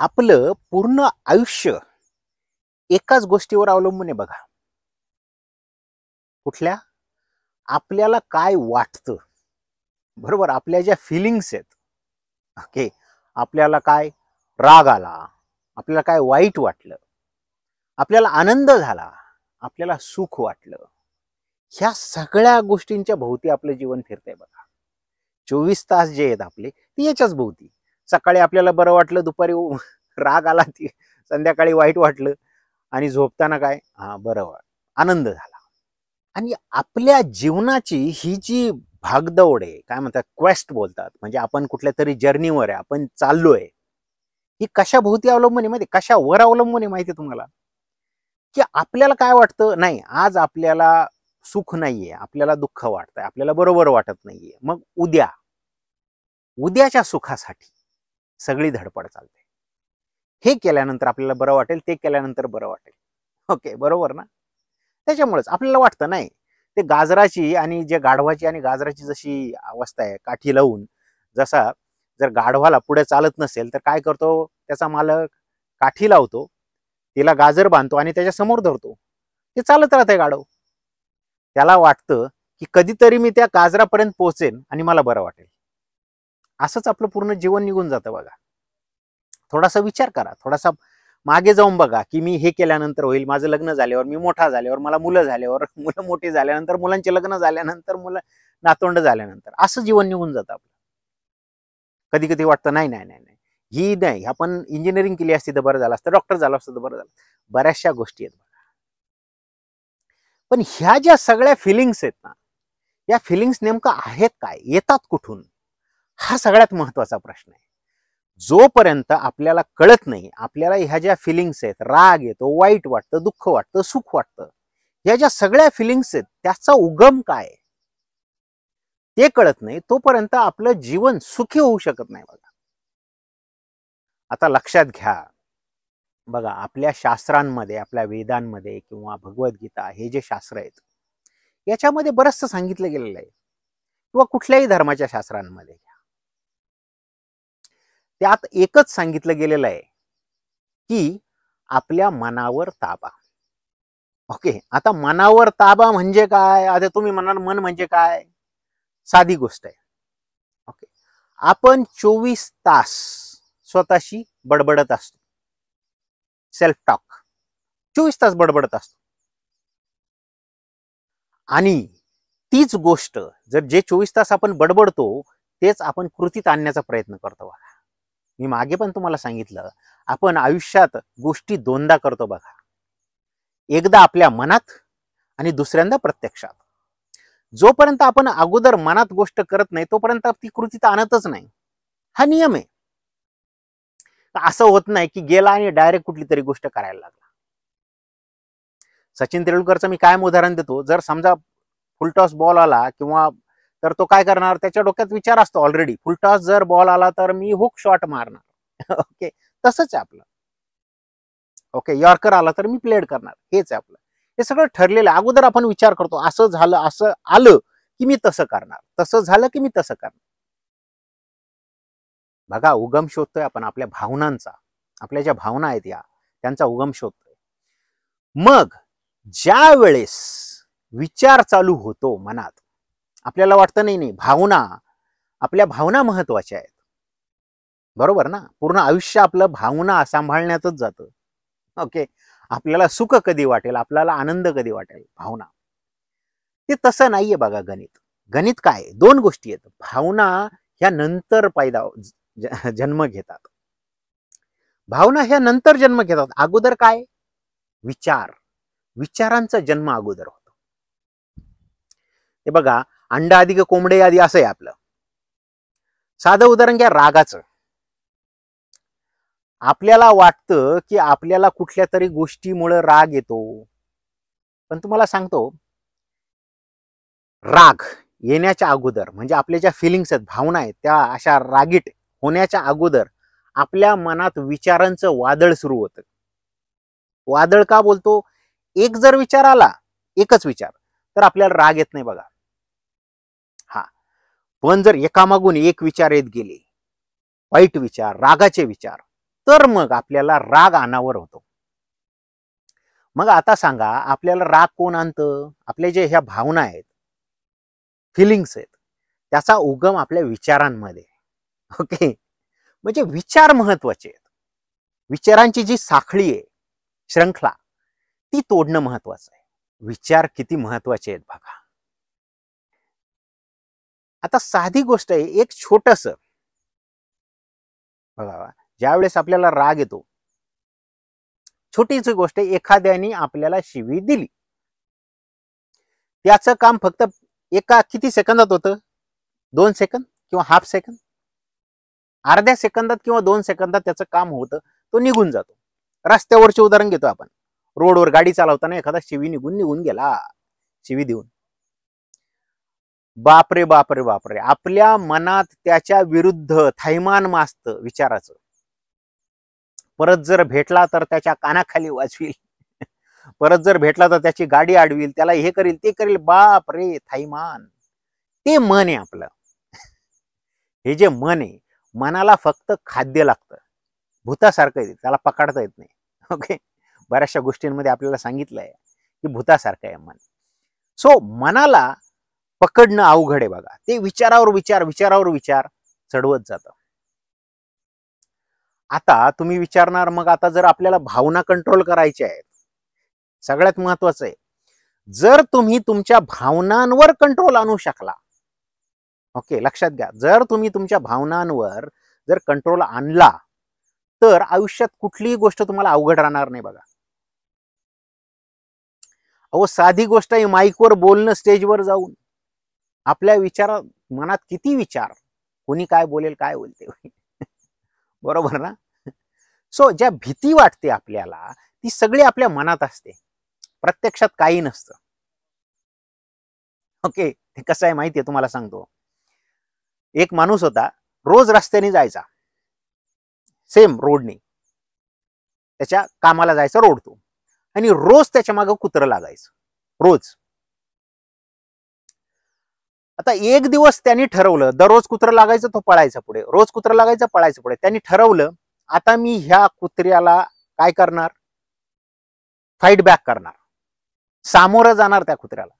आपलं पूर्ण आयुष्य एकाच गोष्टीवर अवलंबून आहे बघा. कुठल्या? आपल्याला काय वाटतं, बरोबर? आपल्या ज्या फिलिंग्स आहेत, ओके, आपल्याला काय राग आला, आपल्याला काय वाईट वाटलं, आपल्याला आनंद झाला, आपल्याला सुख वाटलं, ह्या सगळ्या गोष्टींच्या भोवती आपलं जीवन फिरतंय बघा. 24 तास जे आहेत आपले ती याच्याच भोवती. सकाळी आपल्याला बरं वाटलं, दुपारी राग आला, संध्याकाळी वाईट वाटलं, आणि झोपताना काय बरं आनंद झाला. आणि आपल्या जीवनाची ही जी भागदौड आहे, काय म्हणतात, क्वेस्ट बोलतात, म्हणजे आपण कुठल्या तरी जर्नीवर आहे, आपण चाललोय, ही कशा भोवती अवलंबून आहे माहिती? कशावर अवलंबून आहे माहिती तुम्हाला? की आपल्याला काय वाटतं, नाही आज आपल्याला सुख नाहीये, आपल्याला दुःख वाटतंय, आपल्याला बरोबर वाटत नाहीये, मग उद्याच्या सुखासाठी सगळी धडपड चालते. हे केल्यानंतर आपल्याला बरं वाटेल, ते केल्यानंतर बरं वाटेल. ओके, बरोबर ना? त्याच्यामुळेच आपल्याला वाटतं नाही, ते गाजराची आणि जे गाढवाची आणि गाजराची जशी अवस्था आहे, काठी लावून, जसा जर गाढवाला पुढे चालत नसेल तर काय करतो त्याचा मालक? काठी लावतो, तिला गाजर बांधतो आणि त्याच्या समोर धरतो. ते चालत राहतंय गाढव. त्याला वाटतं की कधीतरी मी त्या गाजरापर्यंत पोहोचेन आणि मला बरं वाटेल. असंच आपलं पूर्ण जीवन निघून जातं बघा. थोडासा विचार करा, थोडासा मागे जाऊन बघा की मी हे केल्यानंतर होईल, माझं लग्न झाल्यावर, मी मोठा झाल्यावर, मला मुलं झाल्यावर, मुलं मोठी झाल्यानंतर, मुलांचे लग्न झाल्यानंतर, मुलं नातवंड झाल्यानंतर, असं जीवन निघून जातं आपलं. कधी कधी वाटतं नाही नाही नाही ही नाही, आपण इंजिनिअरिंग केली असती तर बरं झालं असतं, डॉक्टर झालं असतं तर बरं झालं. बऱ्याचशा गोष्टी आहेत बघा. पण ह्या ज्या सगळ्या फिलिंग्स आहेत ना, या फिलिंग्स नेमकं आहेत काय, येतात कुठून, हा सगळ्यात महत्वाचा प्रश्न आहे. जोपर्यंत आपल्याला कळत नाही, आपल्याला ह्या ज्या फिलिंग्स आहेत, राग येतो, वाईट वाटतं, दुःख वाटतं, सुख वाटतं, ह्या ज्या सगळ्या फिलिंग्स आहेत त्याचा उगम काय ते कळत नाही, तोपर्यंत आपलं जीवन सुखी होऊ शकत नाही बघा. आता लक्षात घ्या बघा, आपल्या शास्त्रांमध्ये, आपल्या वेदांमध्ये किंवा भगवद्गीता, हे जे शास्त्र आहेत याच्यामध्ये बरंचसं सांगितलं गेलेलं आहे, किंवा कुठल्याही धर्माच्या शास्त्रांमध्ये त्यात एकच सांगितलं गेलेलं आहे की आपल्या मनावर ताबा. ओके, आता मनावर ताबा म्हणजे काय? आता तुम्ही म्हणाल मन म्हणजे काय? साधी गोष्ट आहे. ओके, आपण 24 तास स्वतःशी बडबडत असतो, सेल्फ टॉक 24 तास बडबडत असतो. आणि तीच गोष्ट जर जे 24 तास आपण बडबडतो तेच आपण कृतीत आणण्याचा प्रयत्न करतो बघा. मी मागे पण तुम्हाला सांगितलं, आपण आयुष्यात गोष्टी दोनदा करतो बघा, एकदा आपल्या मनात आणि दुसऱ्यांदा प्रत्यक्षात. जोपर्यंत आपण अगोदर मनात गोष्ट करत नाही तोपर्यंत ती कृतीत आणतच नाही, हा नियम आहे. असं होत नाही की गेला आणि डायरेक्ट कुठली तरी गोष्ट करायला लागला. सचिन तेंडुलकरचं मी कायम उदाहरण देतो, जर समजा फुलटॉस बॉल आला किंवा तर तो काय करणार, त्याच्या डोक्यात विचार असतो ऑलरेडी, फुलटॉस जर बॉल आला तर मी हुक शॉट मारणार. ओके, तसंच आहे आपलं. ओके, यॉर्कर आला तर मी प्लेड करणार, हेच आहे आपलं. हे सगळं ठरलेलं आहे. अगोदर आपण विचार करतो, असं झालं, असं आलं की मी तसं करणार, तसं झालं की मी तसं करणार. बघा, उगम शोधतोय आपण आपल्या भावनांचा, आपल्या ज्या भावना आहेत या त्यांचा उगम शोधतोय. मग ज्या वेळेस विचार चालू होतो मनात, आपल्याला वाटतं नाही नाही, भावना, आपल्या भावना महत्वाच्या आहेत, बरोबर ना? पूर्ण आयुष्य आपलं भावना सांभाळण्यातच जातं. ओके, आपल्याला सुख कधी वाटेल, आपल्याला आनंद कधी वाटेल, भावना. ते तसं नाहीये बघा. गणित काय, दोन गोष्टी आहेत. भावना ह्या नंतर जन्म घेतात, भावना ह्या नंतर जन्म घेतात. अगोदर काय? विचारांचा जन्म अगोदर होतो. हे बघा, अंडा आधी का कोंबडे आधी, असं आहे आपलं. साधं उदाहरण घ्या रागाचं. आपल्याला वाटतं की आपल्याला कुठल्या तरी गोष्टीमुळे राग येतो, पण तुम्हाला सांगतो, राग येण्याच्या अगोदर, म्हणजे आपल्या ज्या फिलिंग्स आहेत, भावना आहेत, त्या अशा रागीट होण्याच्या अगोदर आपल्या मनात विचारांचं वादळ सुरू होतं. वादळ का बोलतो? एक जर विचार आला, एकच विचार, तर आपल्याला राग येत नाही बघा. हा, पण जर एकामागून एक विचार येत गेले, वाईट विचार, रागाचे विचार, तर मग आपल्याला राग अनावर होतो. मग आता सांगा, आपल्याला राग कोण आणतं? आपले जे ह्या भावना आहेत, फिलिंग्स आहेत, त्याचा उगम आपल्या विचारांमध्ये. ओके, म्हणजे विचार महत्वाचे आहेत. विचारांची जी साखळी आहे, श्रंखला, ती तोडणं महत्वाचं आहे. विचार किती महत्वाचे आहेत बघा. आता साधी गोष्ट आहे, एक छोटस बघा, ज्यावेळेस आपल्याला राग येतो, छोटीच गोष्ट, एखाद्याने आपल्याला शिवी दिली, त्याचं काम फक्त एका किती सेकंदात होतं? 2 सेकंद किंवा हाफ सेकंद, अर्ध्या सेकंदात किंवा 2 सेकंदात त्याचं काम होतं, तो निघून जातो. रस्त्यावरचे उदाहरण घेतो आपण, रोडवर गाडी चालवताना एखादा शिवी निघून गेला, शिवी देऊन, बापरे बापरे बापरे, आपल्या मनात त्याच्या विरुद्ध थैमान माजत विचाराचं. परत जर भेटला तर त्याच्या कानाखाली वाजवील, परत जर भेटला तर त्याची गाडी अडवील, त्याला हे करील ते करील, बाप रे थैमान. ते मन आहे आपलं. हे जे मन आहे, मनाला फक्त खाद्य लागतं, भूतासारखं आहे, त्याला पकडता येत नाही. ओके, बऱ्याचशा गोष्टींमध्ये आपल्याला सांगितलंय की भूतासारखं आहे मन. सो मनाला पकडणं अवघड आहे बघा. ते विचारावर विचार चढवत जातं. आता तुम्ही विचारणार, मग आता जर आपल्याला भावना कंट्रोल करायच्या आहेत, सगळ्यात महत्वाचं आहे, जर तुम्ही तुमच्या भावनांवर कंट्रोल आणू शकला, ओके लक्षात घ्या, जर तुम्ही तुमच्या भावनांवर जर कंट्रोल आणला, तर आयुष्यात कुठलीही गोष्ट तुम्हाला अवघड राहणार नाही बघा. अहो साधी गोष्ट आहे, माईकवर बोलणं, स्टेजवर जाऊन आपल्या विचारात, मनात किती विचार, कोणी काय बोलेल काय बोलते, बरोबर ना. सो ज्या भीती वाटते आपल्याला, ती सगळी आपल्या मनात असते, प्रत्यक्षात काही नसतं. ओके, ते कसं आहे माहितीये तुम्हाला सांगतो. एक माणूस होता, रोज रस्त्याने जायचा, सेम रोडने, त्याच्या कामाला जायचा रोड तो, आणि रोज त्याच्या मागे कुत्रं लागायचं, रोज. आता एक दिवस त्यांनी ठरवलं, दररोज कुत्रं लागायचं तो पळायचा पुढे, रोज कुत्रं लागायचं पळायचं पुढे. त्यांनी ठरवलं, आता मी ह्या कुत्र्याला काय करणार, फाईट बॅक करणार, सामोरं जाणार त्या कुत्र्याला.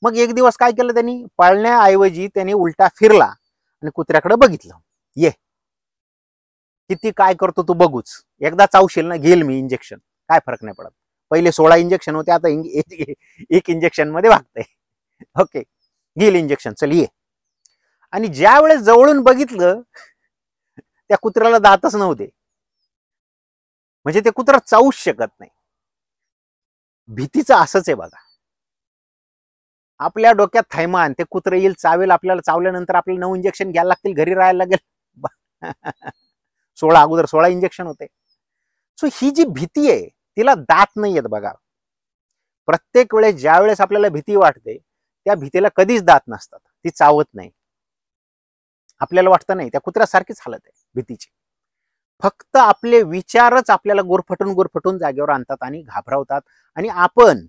मग एक दिवस काय केलं त्यांनी, पळण्याऐवजी त्यांनी उलटा फिरला आणि कुत्र्याकडे बघितलं, ये किती काय करतो तू बघूच, एकदा चावशील ना घेईल मी इंजेक्शन, काय फरक नाही पडत. पहिले 16 इंजेक्शन होते, आता एक इंजेक्शन मध्ये वागतंय. ओके, घेईल इंजेक्शन, चल ये. आणि ज्या वेळेस जवळून बघितलं, त्या कुत्र्याला दातच नव्हते, म्हणजे ते कुत्रं चावूच शकत नाही. भीतीचं असंच आहे बघा. आपल्या डोक्यात थैमान, ते कुत्रं येईल चावेल आपल्याला, चावल्यानंतर आपल्याला 9 इंजेक्शन घ्यायला लागतील, घरी राहायला लागेल. 16 इंजेक्शन होते. सो ही जी भीती आहे, तिला दात नाही आहेत बघा. प्रत्येक वेळेस ज्या वेळेस आपल्याला भीती वाटते, त्या भीतीला कधीच दात नसतात, ती चावत नाही. आपल्याला वाटतं नाही, त्या कुत्र्यासारखीच हालत आहे भीतीची. फक्त आपले विचारच आपल्याला गुरफटून जागेवर आणतात आणि घाबरवतात, आणि आपण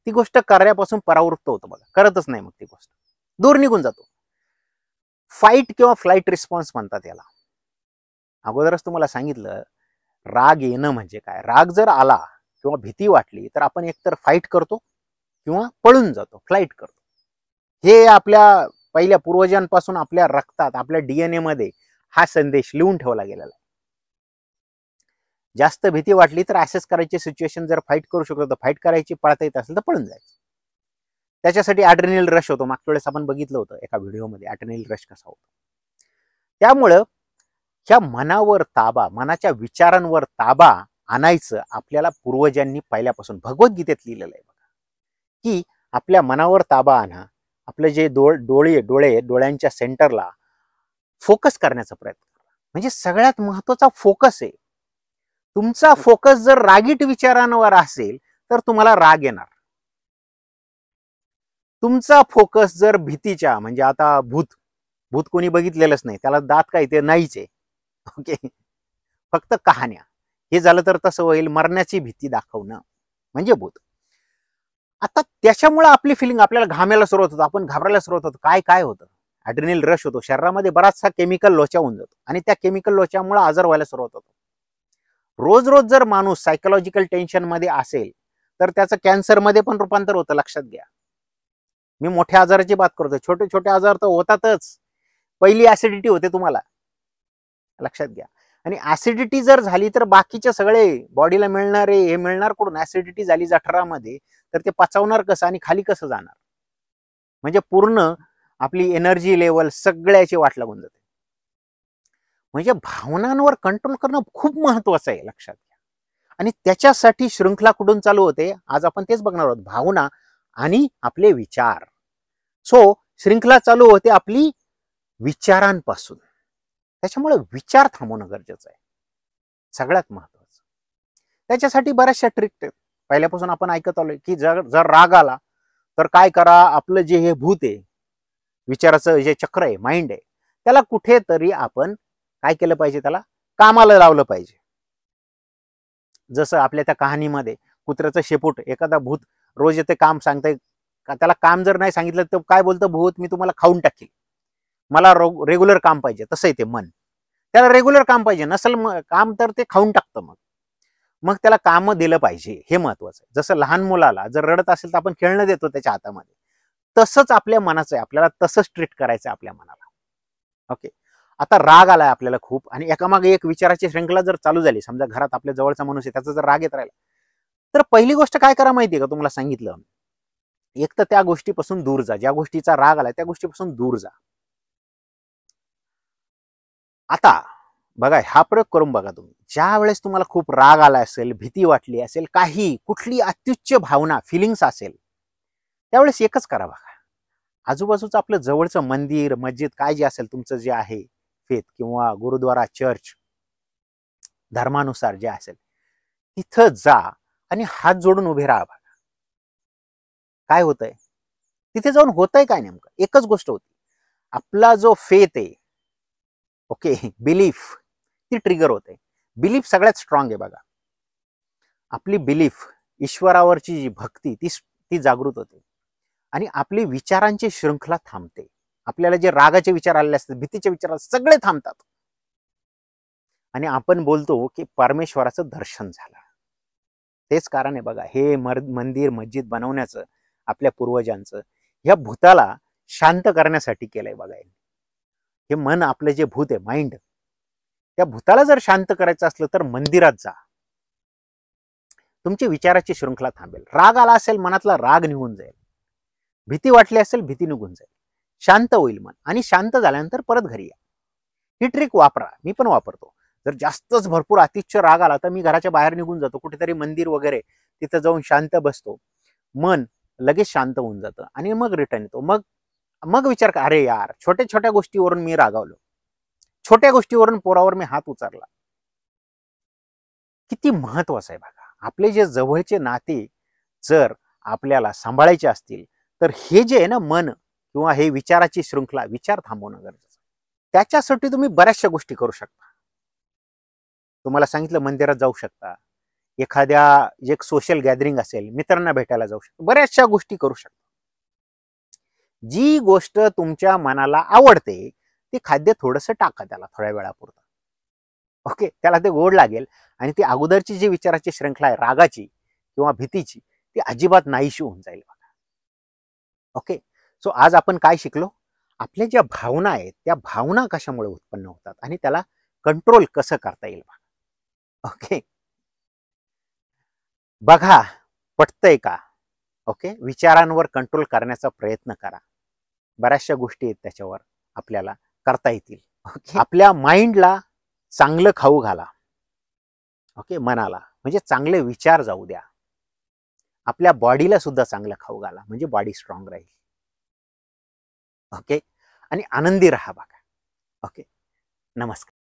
ती गोष्ट करण्यापासून परावृत्त होतो बघा, करतच नाही, मग ती गोष्ट दूर निघून जातो. फाईट किंवा फ्लाईट रिस्पॉन्स म्हणतात याला. अगोदरच तुम्हाला सांगितलं, राग येणं म्हणजे काय. राग जर आला किंवा भीती वाटली, तर आपण एकतर फाईट करतो किंवा पळून जातो, फ्लाईट करतो. हे आपल्या पहिल्या पूर्वजांपासून आपल्या रक्तात, आपल्या डीएनए मध्ये हा संदेश लिहून ठेवला गेलेला आहे. जास्त भीती वाटली तर ऍसेस करायची सिच्युएशन, जर फाईट करू शकतो तर फाईट करायची, पळता येत असेल तर पळून जायचं. त्याच्यासाठी ॲड्रेनल रश होतो. मागच्या वेळेस आपण बघितलं होतं एका व्हिडिओमध्ये ॲड्रेनल रश कसा होतो. त्यामुळं ह्या मनावर ताबा, मनाच्या विचारांवर ताबा आणायचं आपल्याला पूर्वजांनी पहिल्यापासून भगवद्गीतेत लिहिलेलं आहे बघा, की आपल्या मनावर ताबा आणा. आपले जे डोळ्यांच्या सेंटरला फोकस करण्याचा प्रयत्न करा. म्हणजे सगळ्यात महत्वाचा फोकस आहे. तुमचा फोकस जर रागीट विचारांवर असेल तर तुम्हाला राग येणार. तुमचा फोकस जर भीतीच्या, म्हणजे आता भूत कोणी बघितलेलंच नाही, त्याला दात काय ते नाहीच आहे. ओके, फक्त कहाण्या. हे झालं तर तसं होईल, मरण्याची भीती दाखवणं म्हणजे भूत. आता त्याच्यामुळे आपली फिलिंग, आपल्याला घामायला सुरुवात होतं, आपण घाबरायला सुरुवात होतो. काय होतं, ॲड्रेनल रश होतो, शरीरामध्ये बराचसा केमिकल लोचा होऊन जातो, आणि त्या केमिकल लोच्यामुळे आजार व्हायला सुरुवात होतो. रोज रोज जर माणूस सायकोलॉजिकल टेन्शन मध्ये असेल तर त्याचं कॅन्सरमध्ये पण रूपांतर होतं, लक्षात घ्या. मी मोठ्या आजाराची बात करतो, छोटे छोटे आजार तर होतातच. पहिली ऍसिडिटी होते तुम्हाला, लक्षात घ्या. आणि ऍसिडिटी जर झाली तर बाकीचे सगळे बॉडीला मिळणारे हे मिळणार कुठून? ऍसिडिटी झाली जठरामध्ये तर ते पचवणार कसं आणि खाली कसं जाणार? म्हणजे पूर्ण आपली एनर्जी लेवल सगळ्याची वाट लागून जाते. म्हणजे भावनांवर कंट्रोल करणं खूप महत्वाचं आहे, लक्षात घ्या. आणि त्याच्यासाठी शृंखला कुठून चालू होते? आज आपण तेच बघणार आहोत, भावना आणि आपले विचार. सो शृंखला चालू होते आपली विचारांपासून. त्याच्यामुळे विचार थांबवणं गरजेचं आहे, सगळ्यात महत्वाचं. त्याच्यासाठी बऱ्याचशा ट्रिक आहेत. पहिल्यापासून आपण ऐकत आलोय की जर राग आला तर काय करा, आपलं जे हे भूत आहे, विचाराचं जे चक्र आहे, माइंड आहे, त्याला कुठेतरी आपण काय केलं पाहिजे? त्याला कामाला लावलं पाहिजे. जसं आपल्या त्या कहाणीमध्ये कुत्र्याचं शेपूट, एखादा भूत रोज येते काम सांगतंय, त्याला काम जर नाही सांगितलं तर काय बोलतं भूत? मी तुम्हाला खाऊन टाकील, मला रेग्युलर काम पाहिजे. तसं आहे ते मन, त्याला रेग्युलर काम पाहिजे. नसल काम तर ते खाऊन टाकतं. मग त्याला काम दिलं पाहिजे, हे महत्वाचं आहे. जसं लहान मुलाला जर रडत असेल तर आपण खेळणं देतो त्याच्या हातामध्ये, तसंच आपल्या मनाचं आहे, आपल्याला तसंच ट्रीट करायचं आहे आपल्या मनाला. ओके, आता राग आलाय आपल्याला खूप आणि एकामागे एक विचाराची श्रृंखला जर चालू झाली, समजा घरात आपल्या जवळचा माणूस आहे, त्याचा जर राग येत राहिला, तर पहिली गोष्ट काय करा माहितीये का? तुम्हाला सांगितलं, एक तर त्या गोष्टीपासून दूर जा, ज्या गोष्टीचा राग आलाय त्या गोष्टीपासून दूर जा. आता बघा, हा प्रयोग करून बघा तुम्ही. ज्या वेळेस तुम्हाला खूप राग आला असेल, भीती वाटली असेल, काही कुठली अत्युच्च भावना फिलिंग्स असेल, त्यावेळेस एकच करा बघा, आजूबाजूचं आपलं जवळचं मंदिर, मस्जिद, काय जे असेल तुमचं जे आहे फेथ किंवा गुरुद्वारा, चर्च, धर्मानुसार जे असेल तिथं जा आणि हात जोडून उभे राहा. बघा काय होतंय तिथे जाऊन. होतंय काय? नेमकं एकच गोष्ट होती, आपला जो फेथ आहे, ओके, बिलीफ, ती ट्रिगर होते. बिलीफ सगळ्यात स्ट्रॉंग आहे बघा. आपली बिलीफ, ईश्वरावरची जी भक्ती, ती जागृत होते आणि आपली विचारांची शृंखला थांबते. आपल्याला जे रागाचे विचार आलेले असतात, भीतीचे विचार सगळे थांबतात आणि आपण बोलतो की परमेश्वराचं दर्शन झालं. तेच कारण आहे बघा, हे मंदिर मस्जिद बनवण्याचं आपल्या पूर्वजांचं, ह्या भूताला शांत करण्यासाठी केलंय बघा. हे मन, आपलं जे भूत आहे, माइंड, त्या भूताला जर शांत करायचं असलं तर मंदिरात जा. तुमची विचाराची शृंखला थांबेल. राग आला असेल, मनातला राग निघून जाईल. भीती वाटली असेल, भीती निघून जाईल. शांत होईल मन आणि शांत झाल्यानंतर परत घरी या. ही ट्रिक वापरा, मी पण वापरतो. जर जास्तच भरपूर अतिच्य राग आला तर मी घराच्या बाहेर निघून जातो, कुठेतरी मंदिर वगैरे, तिथं जाऊन शांत बसतो. मन लगेच शांत होऊन जातं आणि मग रिटर्न येतो. मग विचार कर, अरे यार, छोट्या छोट्या गोष्टीवरून मी रागावलो, छोट्या गोष्टीवरून पोरावर मी हात उचलला. किती महत्वाचं आहे बघा. आपले जे जवळचे नाते जर आपल्याला सांभाळायचे असतील तर हे जे आहे ना, मन किंवा हे विचाराची शृंखला, विचार थांबवणं गरजेचं. त्याच्यासाठी तुम्ही बऱ्याचशा गोष्टी करू शकता. तुम्हाला सांगितलं, मंदिरात जाऊ शकता, एखाद्या एक सोशल गॅदरिंग असेल, मित्रांना भेटायला जाऊ शकता, बऱ्याचशा गोष्टी करू शकता. जी गोष्ट तुमच्या मनाला आवडते ते खाद्य थोडंसं टाका त्याला थोड्या वेळापुरतं. ओके, त्याला ते गोड लागेल आणि ती अगोदरची जी विचाराची श्रृंखला आहे, रागाची किंवा भीतीची, ती अजिबात नाहीशी होऊन जाईल बघा. ओके, सो आज आपण काय शिकलो? आपल्या ज्या भावना आहेत त्या भावना कशामुळे उत्पन्न होतात आणि त्याला कंट्रोल कसं करता येईल बघा. ओके, बघा पटतंय का? ओके, विचारांवर कंट्रोल करण्याचा प्रयत्न करा. बऱ्याचशा गोष्टी आहेत त्याच्यावर आपल्याला करता येतील. ओके, आपल्या माइंडला चांगलं खाऊ घाला. ओके, मनाला म्हणजे चांगले विचार जाऊ द्या. आपल्या बॉडीला सुद्धा चांगलं खाऊ घाला, म्हणजे बॉडी स्ट्रॉंग राहील. ओके, आणि आनंदी राहा बघा. ओके, नमस्कार.